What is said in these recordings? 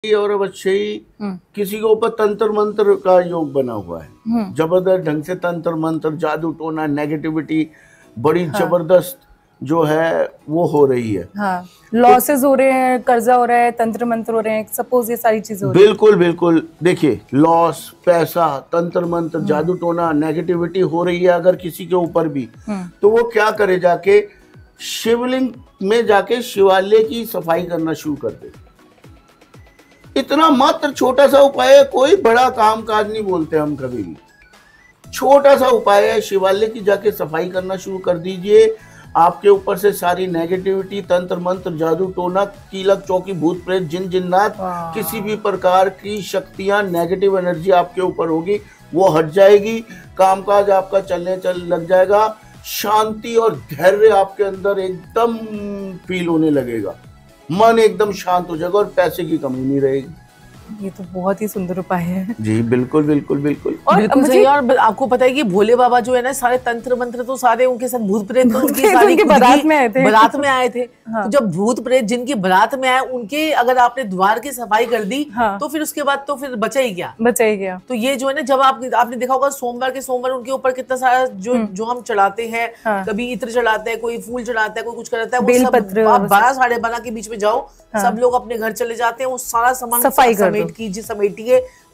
और अवश्य ही किसी के ऊपर तंत्र मंत्र का योग बना हुआ है, जबरदस्त ढंग से तंत्र मंत्र, जादू टोना, नेगेटिविटी बड़ी जबरदस्त जो है वो हो रही है। हाँ, लॉसेस हो रहे हैं, कर्जा हो रहा है, तंत्र मंत्र हो रहे हैं, सपोज ये सारी चीजें हो रही हैं। बिल्कुल बिल्कुल, देखिए लॉस, पैसा, तंत्र मंत्र, जादू टोना, नेगेटिविटी हो रही है अगर किसी के ऊपर भी, तो वो क्या करे, जाके शिवलिंग में जाके शिवालय की सफाई करना शुरू कर दे। इतना मात्र छोटा सा उपाय है, कोई बड़ा काम काज नहीं बोलते हम कभी भी, छोटा सा उपाय है। शिवालय की जाके सफाई करना शुरू कर दीजिए, आपके ऊपर से सारी नेगेटिविटी, तंत्र मंत्र, जादू टोना, कीलक चौकी, भूत प्रेत, जिन जिन्नात, किसी भी प्रकार की शक्तियां, नेगेटिव एनर्जी आपके ऊपर होगी वो हट जाएगी, कामकाज आपका चलने लग जाएगा, शांति और धैर्य आपके अंदर एकदम फील होने लगेगा, मन एकदम शांत हो जाएगा और पैसे की कमी नहीं रहेगी। ये तो बहुत ही सुंदर उपाय है जी बिल्कुल बिल्कुल बिल्कुल बिल्कुल सही। और आपको पता है कि भोले बाबा जो है ना, सारे तंत्र मंत्र तो सारे उनके साथ भूत प्रेत तो उनकी सारी बारात में आए थे। हाँ। तो जब भूत प्रेत जिनकी बारात में आए, उनके अगर आपने द्वार की सफाई कर दी, हाँ। तो फिर उसके बाद तो फिर बचा ही गया। तो ये जो है ना, जब आपने देखा होगा सोमवार के सोमवार उनके ऊपर कितना सारा जो हम चढ़ाते हैं, कभी इत्र चढ़ाते हैं, कोई फूल चढ़ाता है, कोई कुछ करता है, वो सब आप 12 साढ़े 12 के बीच में जाओ, सब लोग अपने घर चले जाते हैं, वो सारा सामान सफाई समेटिए,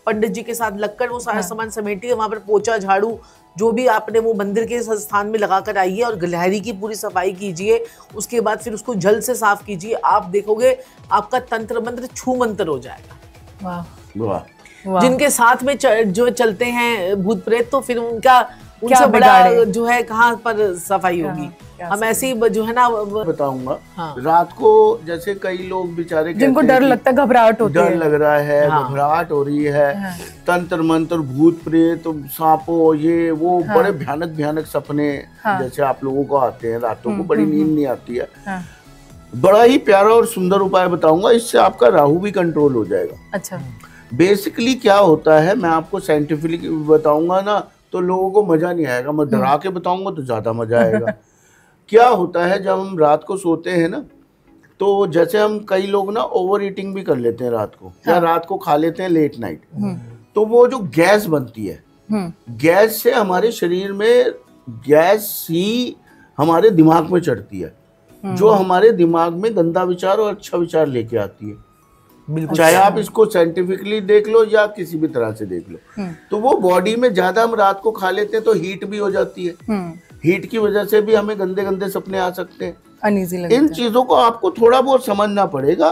पंडित जी के साथ लगकर वो सारा सामान समेटिए, वहां पर पोछा झाड़ू जो भी आपने वो मंदिर के स्थान में लगा कर आइए और गिलहरी की पूरी सफाई कीजिए। उसके बाद फिर उसको जल से साफ कीजिए, आप देखोगे आपका तंत्र मंत्र छू मंत्र हो जाएगा। वाह। जिनके साथ में जो चलते हैं भूत प्रेत, तो फिर उनसे बड़ा जो है कहाँ पर सफाई होगी। हम ऐसे ही जो है ना बताऊंगा। हाँ। रात को जैसे कई लोग बेचारे जिनको डर लगता है, घबराहट होती है, डर लग रहा है, घबराहट हो रही है, तंत्र मंत्र, भूत प्रेत, सांपों, ये वो बड़े भयानक भयानक सपने जैसे आप लोगों को आते हैं, रातों को बड़ी नींद नहीं आती है। बड़ा ही प्यारा और सुंदर उपाय बताऊंगा, इससे आपका राहु भी कंट्रोल हो जाएगा। अच्छा। बेसिकली क्या होता है, मैं आपको साइंटिफिकली बताऊंगा ना तो लोगों को मजा नहीं आएगा, मैं डरा के बताऊंगा तो ज्यादा मजा आएगा। क्या होता है, जब हम रात को सोते हैं ना, तो जैसे हम कई लोग ना ओवर ईटिंग भी कर लेते हैं रात को, या रात को खा लेते हैं लेट नाइट, तो वो जो गैस बनती है, गैस से हमारे शरीर में गैस ही हमारे दिमाग में चढ़ती है, जो हमारे दिमाग में गंदा विचार और अच्छा विचार लेके आती है। चाहे आप इसको साइंटिफिकली देख लो या किसी भी तरह से देख लो, तो वो बॉडी में ज्यादा हम रात को खा लेते हैं तो हीट भी हो जाती है, हीट की वजह से भी हमें गंदे गंदे सपने आ सकते हैं, अनईजी लगता है। इन चीजों को आपको थोड़ा बहुत समझना पड़ेगा,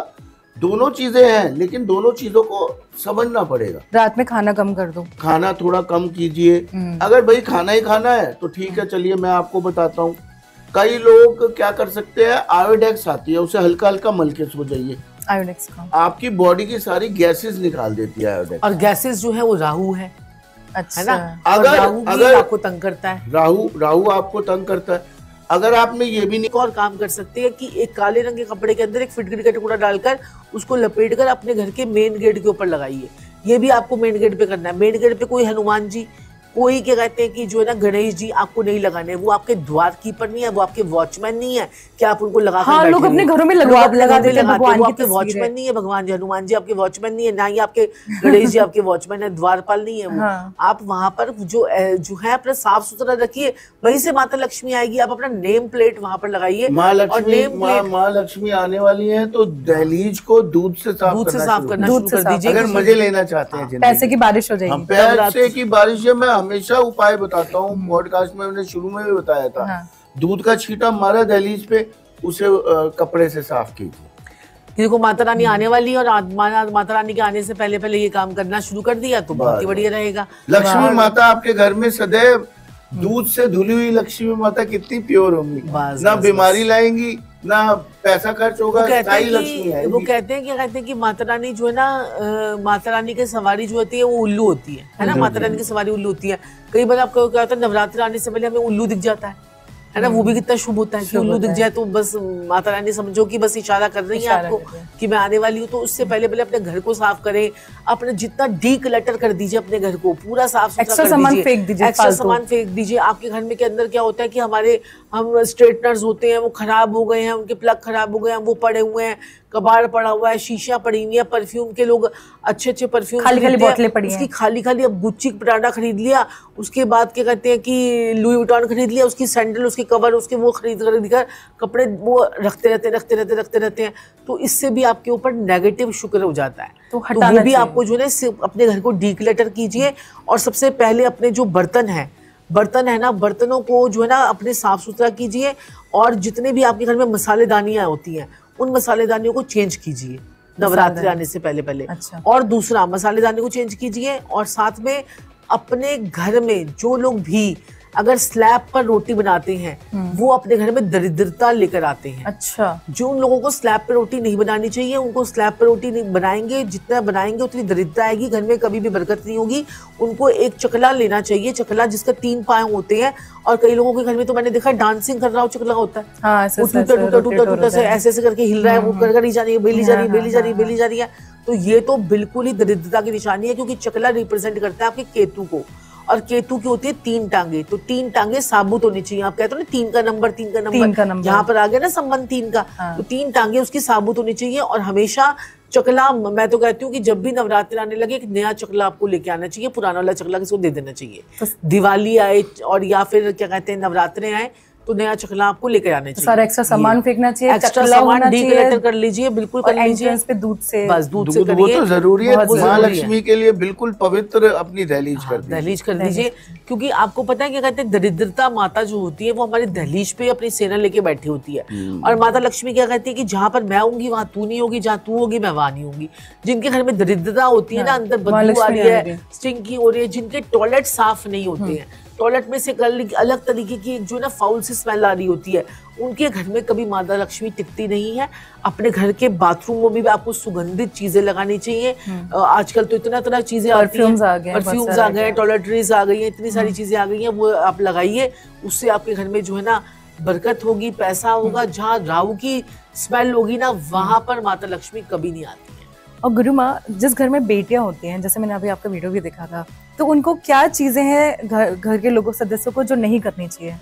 दोनों चीजें हैं लेकिन दोनों चीजों को समझना पड़ेगा। रात में खाना कम कर दो, खाना थोड़ा कम कीजिए। अगर भाई खाना ही खाना है तो ठीक है, चलिए मैं आपको बताता हूँ। कई लोग क्या कर सकते हैं, आयोडेक्स आती है, उसे हल्का हल्का मल के सो जाइए। आयोडेक्स का आपकी बॉडी की सारी गैसेस निकाल देती है आयोडेक्स, और गैसेस जो है वो राहु है। अच्छा। है ना? अगर आपको तंग करता है, राहु आपको तंग करता है, अगर आपने ये भी नहीं और काम कर सकते हैं कि एक काले रंग के कपड़े के अंदर एक फिटकरी का टुकड़ा डालकर उसको लपेटकर अपने घर के मेन गेट के ऊपर लगाइए। ये भी आपको मेन गेट पे करना है। मेन गेट पे कोई हनुमान जी, कोई क्या कहते हैं कि जो है ना गणेश जी आपको नहीं लगाने, वो आपके द्वार कीपर नहीं है, वो आपके वॉचमैन नहीं है कि आप उनको लगा हाँ, लोग अपने घरों में लगा देते हैं, भगवान वो आपके वॉचमैन नहीं है, भगवान जी हनुमान जी आपके वॉचमैन नहीं है, ना ही आपके गणेश जी आपके वॉचमैन है, द्वारपाल नहीं है वो। हाँ। आप वहां पर जो है अपना साफ सुथरा रखिए, वहीं से माता लक्ष्मी आएगी। आप अपना नेम प्लेट वहां पर लगाइए। माँ लक्ष्मी आने वाली है तो दहलीज को दूध से साफ करना शुरू कर दीजिए। अगर मजे लेना चाहते हैं, पैसे की बारिश हो जाएगी, पैसे की बारिश है। मैं हमेशा उपाय बताता हूँ, पॉडकास्ट में मैंने शुरू में भी बताया था। हाँ। दूध का छींटा मारा दहलीज पे, उसे कपड़े से साफ कीजिए। देखो माता रानी आने वाली है और माता रानी के आने से पहले पहले ये काम करना शुरू कर दिया तो बहुत ही बढ़िया रहेगा। लक्ष्मी माता आपके घर में सदैव दूध से धुली हुई लक्ष्मी माता कितनी प्योर होंगी, ना बीमारी लाएंगी ना पैसा खर्च होगा। वो कहते हैं कि माता रानी जो है ना, माता रानी की सवारी जो होती है वो उल्लू होती है ना, माता रानी की सवारी उल्लू होती है। कई बार आपको क्या होता है, नवरात्र आने से पहले हमें उल्लू दिख जाता है ना, वो भी कितना शुभ होता है कि उल्लू दिख जाए तो बस माता रानी समझो कि बस इशारा कर रही है आपको कि मैं आने वाली हूँ। तो उससे पहले पहले अपने घर को साफ करें, अपने जितना डीक्लटर कर दीजिए, अपने घर को पूरा साफ सुथरा कर दीजिए, एक्स्ट्रा सामान फेंक दीजिए। आपके घर में के अंदर क्या होता है कि हम स्ट्रेटनर्स होते हैं वो खराब हो गए हैं, उनके प्लग खराब हो गए हैं, वो पड़े हुए हैं, कबाड़ पड़ा हुआ है, शीशियां पड़ी हुई है, परफ्यूम के लोग अच्छे अच्छे परफ्यूम खाली बोतलें पड़ी हैं, उसकी खाली अब गुच्ची पटाडा खरीद लिया, उसके बाद क्या कहते हैं कि लुई विटॉन खरीद लिया, उसकी सैंडल, उसके कवर, उसके वो खरीद कर कपड़े वो रखते रहते हैं। तो इससे भी आपके ऊपर नेगेटिव शुक्र हो जाता है। तो वो भी आपको जो है अपने घर को डीक्लटर कीजिए। और सबसे पहले अपने जो बर्तन है ना, बर्तनों को जो है ना अपने साफ सुथरा कीजिए। और जितने भी आपके घर में मसालेदानियां होती हैं उन मसालेदानियों को चेंज कीजिए नवरात्रि आने से पहले। अच्छा। और दूसरा मसालेदानी को चेंज कीजिए। और साथ में अपने घर में जो लोग भी अगर स्लैब पर रोटी बनाते हैं वो अपने घर में दरिद्रता लेकर आते हैं। अच्छा। जो उन लोगों को स्लैब पर रोटी नहीं बनानी चाहिए, उनको स्लैब पर रोटी नहीं बनाएंगे, जितना बनाएंगे उतनी दरिद्रता आएगी, घर में कभी भी बरकत नहीं होगी। उनको एक चकला लेना चाहिए, चकला जिसका 3 पाँव होते हैं। और कई लोगों के घर में तो मैंने देखा डांसिंग कर रहा हो चकला होता है, वो टूटा से ऐसे करके हिल रहा है, वो कर जा रही है, बेली जा रही है। तो ये तो बिल्कुल ही दरिद्रता की निशानी है, क्योंकि चकला रिप्रेजेंट करता है आपके केतु को। और केतु की होती है 3 टांगे, तो 3 टांगे साबुत होनी चाहिए। आप कहते हो ना 3 का नंबर यहाँ पर आ गया ना संबंध 3 का। तो 3 टांगे उसकी साबुत होनी चाहिए। और हमेशा चकला, मैं तो कहती हूँ कि जब भी नवरात्रि आने लगे एक नया चकला आपको लेके आना चाहिए, पुराना वाला चकला किसी को दे देना चाहिए। तो दिवाली आए और या फिर क्या कहते हैं नवरात्रे आए तो नया चकला आपको लेकर आने चाहिए। सारा एक्स्ट्रा सामान फेंकना चाहिए, एक्स्ट्रा सामान डीक्लटर कर लीजिए, बिल्कुल कर लीजिए। पे दूध से, बस दूध से करिए, वो तो जरूरी है। महालक्ष्मी के लिए बिल्कुल पवित्र अपनी दहलीज कर दीजिए। क्योंकि आपको पता है क्या कहते हैं, दरिद्रता माता जो होती है वो हमारी दहलीज पे अपनी सेना लेके बैठी होती है। और माता लक्ष्मी क्या कहती है कि जहाँ पर मैं होंगी वहाँ तू नहीं होगी, जहाँ तू होगी मैं वहाँ नहीं होंगी। जिनके घर में दरिद्रता होती है ना, अंदर बदबू आ रही है, स्टिंकी हो रही है, जिनके टॉयलेट साफ नहीं होते हैं, टॉयलेट में से अलग तरीके की जो ना फाउल सी स्मेल आ रही होती है, उनके घर में कभी माता लक्ष्मी टिकती नहीं है। अपने घर के बाथरूमों में भी आपको सुगंधित चीजें लगानी चाहिए। आजकल तो इतना चीजें परफ्यूम्स आ गए, टॉयलेटरीज आ गई हैं, इतनी सारी चीजें आ गई हैं, वो आप लगाइए। उससे आपके घर में जो है ना बरकत होगी, पैसा होगा। जहाँ राहु की स्मेल होगी ना वहां पर माता लक्ष्मी कभी नहीं आती। और गुरु माँ, जिस घर में बेटियां होती हैं, जैसे मैंने अभी आपका वीडियो भी देखा था, तो उनको क्या चीजें हैं घर के लोगों सदस्यों को जो नहीं करनी चाहिए?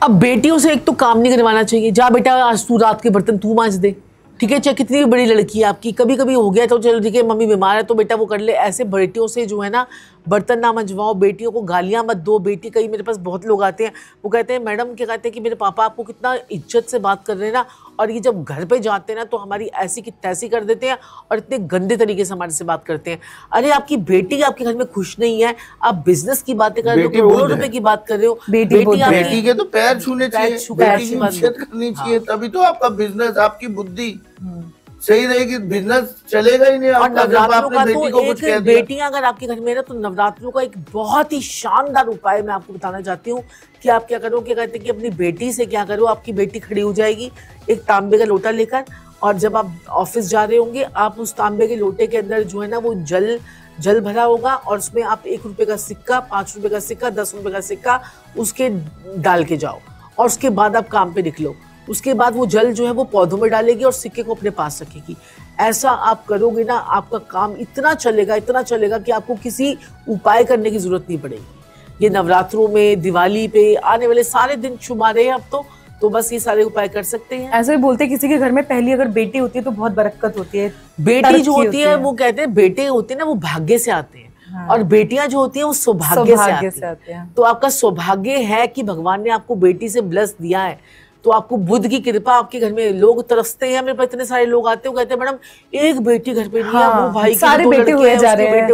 अब बेटियों से एक तो काम नहीं करवाना चाहिए। जा बेटा आज तू रात के बर्तन तू मांज दे, ठीक है, चाहे कितनी भी बड़ी लड़की है आपकी, कभी कभी हो गया तो चलो ठीक है मम्मी बीमार है तो बेटा वो कर ले। ऐसे बेटियों से जो है ना बर्तन ना मंजवाओ, बेटियों को गालियां मत दो। बेटी, कई मेरे पास बहुत लोग आते हैं, वो कहते हैं मैडम क्या कहते हैं कि मेरे पापा आपको कितना इज्जत से बात कर रहे हैं ना, और ये जब घर पे जाते हैं ना तो हमारी ऐसी की तैसी कर देते हैं और इतने गंदे तरीके से हमारे से बात करते हैं। अरे आपकी बेटी आपके घर में खुश नहीं है, आप बिजनेस की बातें कर रहे हो, करोड़ों रुपए की बात कर रहे हो, बेटी के तो पैर छूने चाहिए, बेटी की इज्जत करनी चाहिए, तभी तो आपका बिजनेस, आपकी बुद्धि सही रहेगी, बिजनेस चलेगा ही नहीं। और नवरात्रों का तो एक बेटियां अगर आपके घर में है तो नवरात्रों का एक बहुत ही शानदार उपाय मैं आपको बताना चाहती हूँ कि आप क्या करो, क्या कहते हैं कि अपनी बेटी से क्या करो, आपकी बेटी खड़ी हो जाएगी एक तांबे का लोटा लेकर, और जब आप ऑफिस जा रहे होंगे आप उस तांबे के लोटे के अंदर जो है ना वो जल भरा होगा, और उसमें आप 1 रुपए का सिक्का, 5 रुपए का सिक्का, 10 रुपए का सिक्का उसके डाल के जाओ, और उसके बाद आप काम पे निकलो। उसके बाद वो जल जो है वो पौधों में डालेगी और सिक्के को अपने पास रखेगी। ऐसा आप करोगे ना, आपका काम इतना चलेगा कि आपको किसी उपाय करने की जरूरत नहीं पड़ेगी। ये नवरात्रों में, दिवाली पे आने वाले सारे दिन शुभ आ रहे हैं अब तो बस ये सारे उपाय कर सकते हैं। ऐसे भी बोलते हैं किसी के घर में पहली अगर बेटी होती है तो बहुत बरकत होती है। बेटी जो होती है वो कहते हैं बेटे होते हैं ना वो भाग्य से आते हैं। हाँ। और बेटियां जो होती हैं वो सौभाग्य से आती हैं। तो आपका सौभाग्य है कि भगवान ने आपको बेटी से ब्लेस दिया है, तो आपको बुध की कृपा आपके घर में। लोग तरसते हैं, मेरे पास इतने सारे लोग आते हैं, कहते हैं मैडम एक बेटी घर पे नहीं है, वो भाई सारे बेटे हुए जा रहे हैं।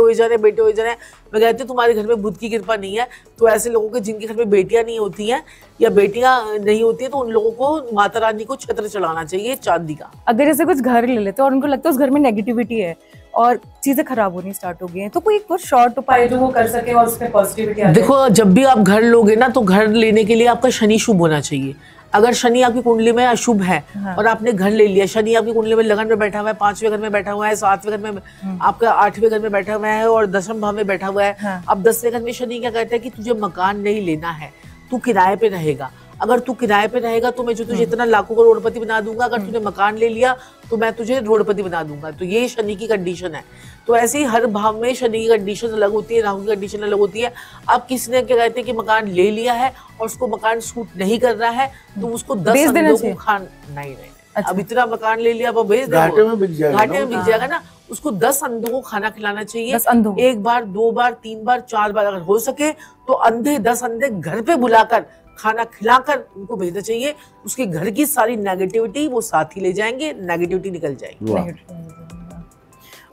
मैं कहती हूँ तुम्हारे घर में बुध की कृपा नहीं है। तो ऐसे लोगों के जिनके घर में बेटियां नहीं होती हैं या बेटियां नहीं होती है तो उन लोगों को माता रानी को छत्र चढ़ाना चाहिए चांदी का। अगर जैसे कुछ घर ले लेते हैं और उनको लगता है उस घर में नेगेटिविटी है और चीजें खराब होनी स्टार्ट हो गई हैं, तो कोई एक बहुत शॉर्ट उपाय जो वो कर सके और उसमें पॉजिटिविटी आ जाए। देखो, जब भी आप घर लोगे ना तो घर लेने के लिए आपका शनि शुभ होना चाहिए। अगर शनि आपकी कुंडली में अशुभ है और आपने घर ले लिया, शनि आपकी कुंडली में लगन में बैठा हुआ है, 5वें घर में बैठा हुआ है, 7वें घर में, आपका 8वें घर में बैठा हुआ है और 10वें भाव में बैठा हुआ है। अब 10वें घर में शनि क्या कहता है कि तुझे मकान नहीं लेना है, तू किराए पे रहेगा। अगर तू किराए पे रहेगा तो मैं जो तुझे इतना लाखों करोड़पति बना दूंगा, अगर तूने मकान ले लिया तो मैं तुझे रोडपति बना दूंगा। तो ये शनि की कंडीशन है। तो ऐसे ही हर भाव में शनि की कंडीशन अलग होती है, राहु की कंडीशन अलग होती है। अब किसी ने क्या कहते हैं कि मकान ले लिया है और उसको मकान सूट नहीं कर रहा है तो उसको 10 लोगों को खाना नहीं रहेगा। अब इतना मकान ले लिया, अब भेज दो, घाटे में बिक जाएगा, घाटे में बिक जाएगा ना। उसको 10 अंधों को खाना खिलाना चाहिए, 10 अंधों, 1 बार 2 बार 3 बार 4 बार, अगर हो सके तो अंधे 10 अंधे घर पे बुलाकर खाना खिलाकर उनको भेजना चाहिए। उसके घर की सारी नेगेटिविटी वो साथ ही ले जाएंगे, नेगेटिविटी निकल जाएगी।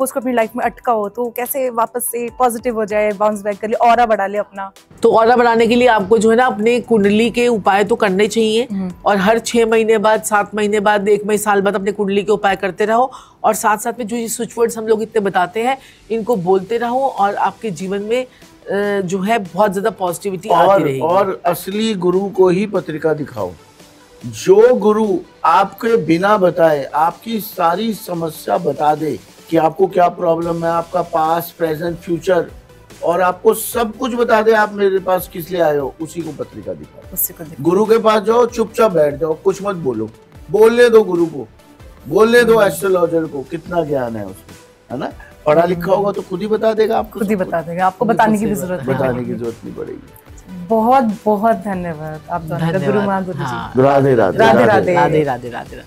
उसको अपनी लाइफ में अटका हो तो कैसे वापस से पॉजिटिव हो जाए, बाउंस बैक कर ले, ऑरा बढ़ा ले अपना। तो ऑरा बढ़ाने के लिए आपको जो है ना अपने कुंडली के उपाय तो करने चाहिए, और हर 6 महीने बाद, 7 महीने बाद, 1 महीने साल बाद अपने कुंडली के उपाय करते रहो, और साथ साथ में जो ये स्विच वर्ड्स हम लोग इतने बताते हैं इनको बोलते रहो, और आपके जीवन में जो है बहुत ज्यादा पॉजिटिविटी आती रहेगी। और असली गुरु को ही पत्रिका दिखाओ। जो गुरु आपके बिना बताए आपकी सारी समस्या बता दे कि आपको क्या प्रॉब्लम है, आपका पास्ट प्रेजेंट फ्यूचर, और आपको सब कुछ बता दे आप मेरे पास किस लिए आए हो, उसी को पत्रिका दिखाओ। गुरु के पास जाओ, चुपचाप बैठ जाओ, कुछ मत बोलो, बोलने दो गुरु को, बोलने दो एस्ट्रोलॉजर को, कितना ज्ञान है उसमें, है ना। पढ़ा लिखा होगा तो खुद ही बता देगा आपको, खुद ही बता देगा, आपको बताने की भी जरूरत नहीं पड़ेगी। बहुत बहुत धन्यवाद आप दोनों का, गुरु महागुरु जी। राधे राधे राधे राधे राधे राधे राधे।